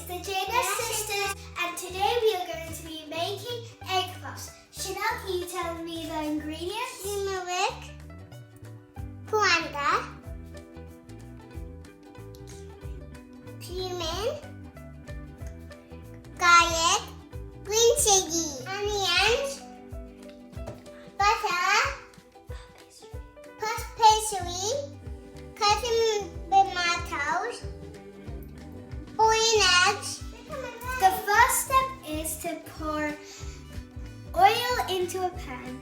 the Jana sisters, and today we are going to be making egg puffs. Chanel, can you tell me the ingredients? Turmeric, coriander, cumin, garlic, green chili, onions, butter, puff pastry, cutting tomatoes, boiling eggs. The first step is to pour oil into a pan.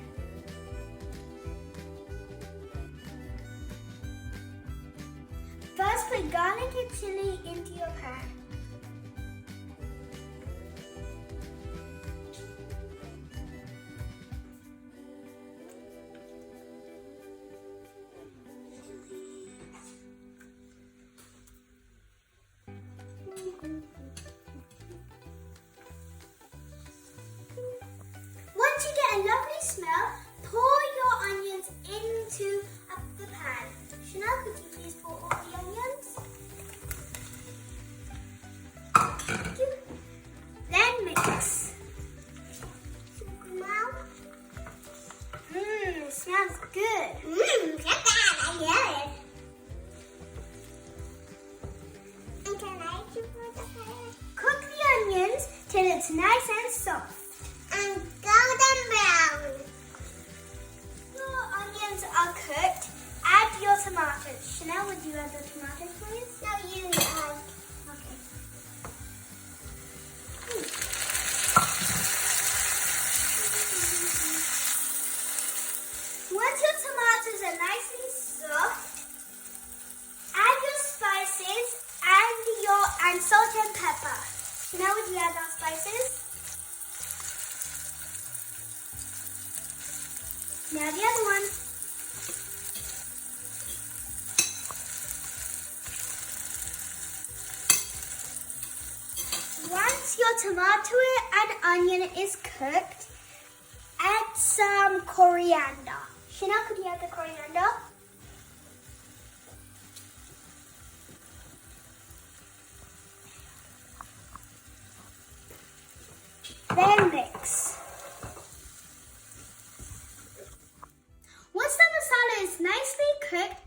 First, put garlic and chili into your pan. Once you get a lovely smell, pour your onions into the pan. Chanel, could you please pour all the onions? Thank you. Then mix. It smells good. I love it. And can I keep the fire? Cook the onions till it's nice and soft. And golden brown. Your onions are cooked. Add your tomatoes. Chanel, would you add the tomatoes, please? No, you Okay. Once your tomatoes are nice and soft, add your spices and salt and pepper. Chanel, would you add our spices? Now the other one. Once your tomato and onion is cooked, add some coriander. Chanel, could you add the coriander? Then mix. Once the masala is nicely cooked,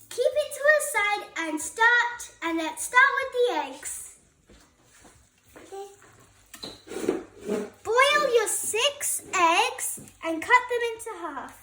keep it to a side and let's start with the eggs. Boil your 6 eggs and cut them into half.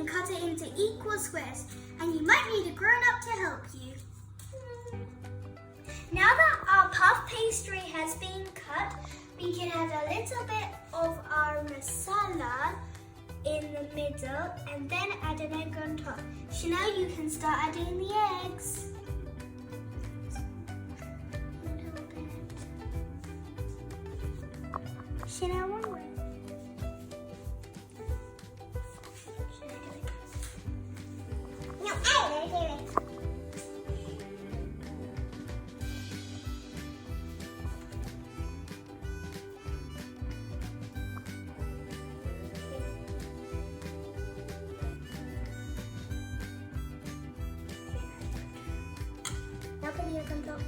Cut it into equal squares, and you might need a grown-up to help you. Now that our puff pastry has been cut, we can add a little bit of our masala in the middle and then add an egg on top. Chanel, you can start adding the eggs. Chanel, one way. No, I do it. Now put the egg on top.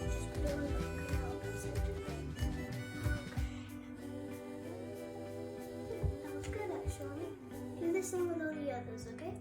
Just put it on top. That was good actually. Do the same with all the others, okay?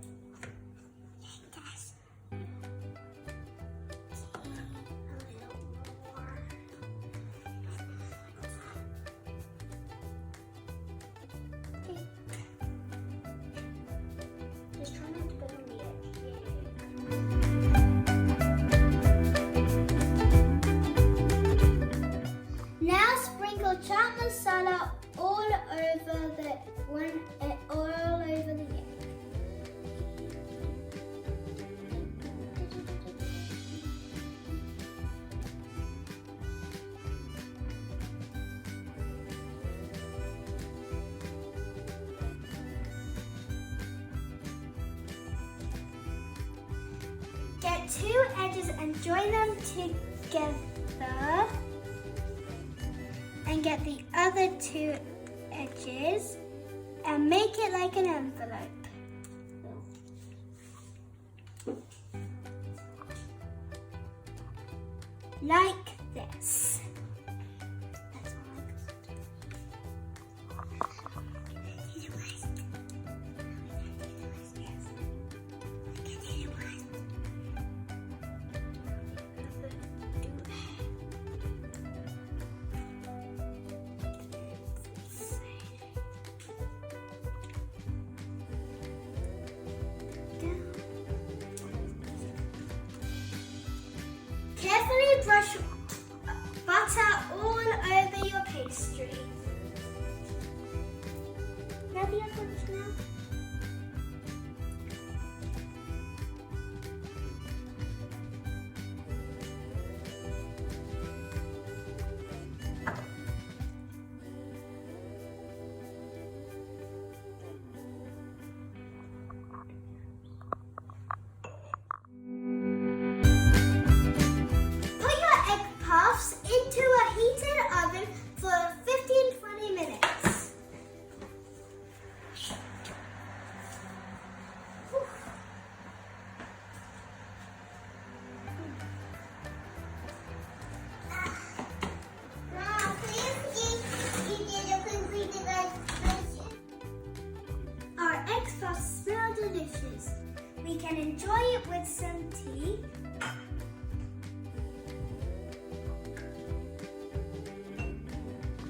two edges and join them together. And get the other two edges and make it like an envelope. Like this. Carefully brush butter all over your pastry. Now the other ones now. Into a heated oven for 15-20 minutes. Mom, please you did a completed mission. Our egg puffs smell delicious. We can enjoy it with some tea.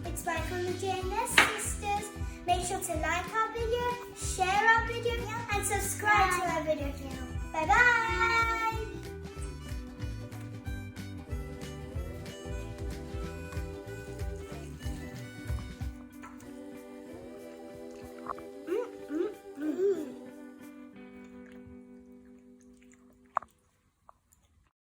It's by from the JNS Sisters. Make sure to like our video, share our video, and subscribe to our video channel. Bye bye!